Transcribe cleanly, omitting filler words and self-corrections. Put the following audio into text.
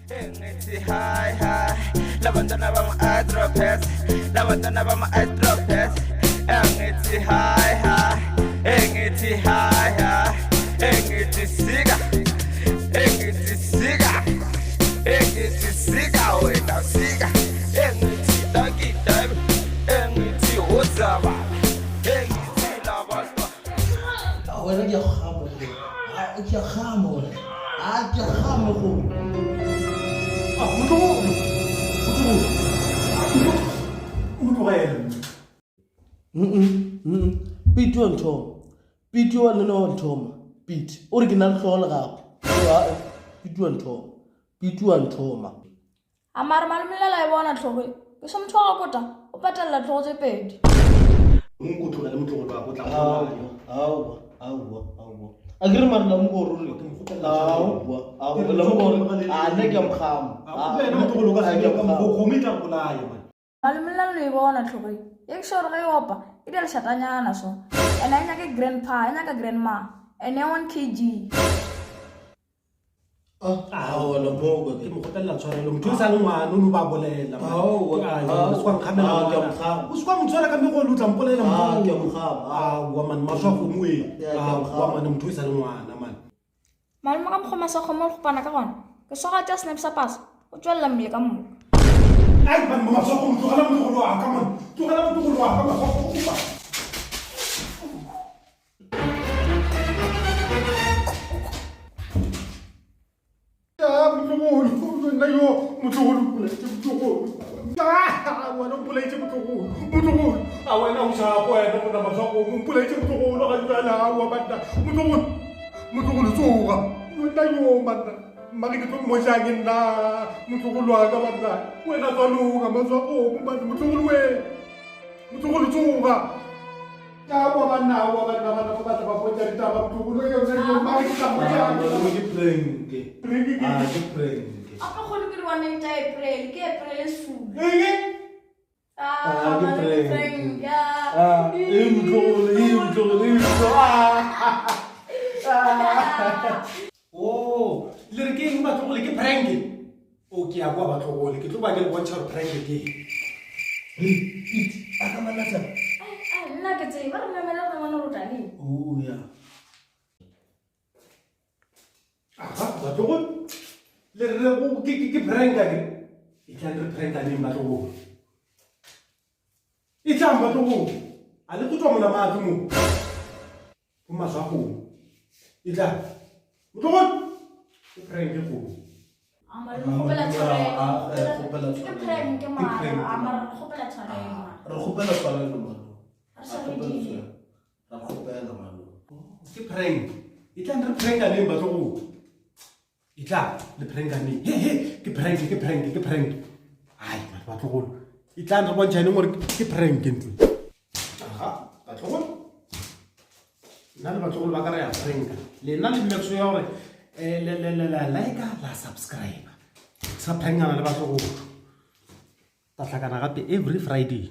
Engithi hi hi labantwana bama-adropes labantwana bama-adropes engithi hi hi engithi hi hi engithi sika engithi sika engithi sika wena sika engithi takidab engithi uzaba engithi labantwa wena ke ya gamo ke ya gamo ke ya gamo go Pete wa nthoma Pete wa nna wa nthoma Pete original hlolo gago Pete wa nthoma Amar malumela e bona tlhogo ke somthwa kota o patalla tlhogo tse pedi Ngukuthola lemtlolo wakho tla awu agri marla mngoro le awu la mngoro ane ke mkhamo Wena mtlolo ka se go khomita bolaya man malumela le e bona tlhogo e shore ge opa e dile shatanyana so ena nya ke grandpa ena ka grandma ene 1 kg wala mogo ke mo gotella tshwarelo motho sa ngwana o no ba bolela o swang khamela o swang motshwara ka mego lo tla mpolela mo ke mkhamo wa man maswa go moe wa man motho sa ngwana man maluma ka mkhoma sa khomo go pana ka gona ke soga tsa snap sa pass o tswella mmele ka mo ai man maswa go motho mo go wa ka man togela motho go wa ka maswa go ba Awena ushapo wena kuna maswako umpuleke mtokolo kanjala hawa banda mtokolo tsoga wena yo banda mari ke mojangi na mtokolo wa ka banda wena tsaluka maswako banda mtokolo tsoga ya wa bana ba ba potsa ditaba mtokolo yo nna mari ka mojangi ke prank ke prank apa kholo ke rwana ita April ke April su ke prank ya Oh, le re ke eng ba tlogole ke prank. O ke a kwa ba tlogole ke tlo ba ke le bontsha gore prank ke. aka manatsa nna ke tse ba re memela re ngwana ro tani ya Aha, ba tlogole. Le re go ke prank ke. E tla re prank ka neng ba tlogole. E tla ba tlogole. A le tutwa mona matlo mo. Go maswa go. E tla. Tlogole. Ke prank ke go. amar khopela tshware ke prank ke ma amar khopela tshware ma re khopela tshwarelo mano re sa re di ra khopela mano Ke prank. E tla re prank ka neng ba tlogole. E tla le prank ka neng. Ke prank. Ai, ba tlogole. E tla re bontsha ene gore ke prank ke ntlo. Aha, ba tlogole. Nna le batlogolo ba ka re ya pranka le nna le mmekso ya gore like la subscribe sa prankana le batlogolo ta tlhakana gape every Friday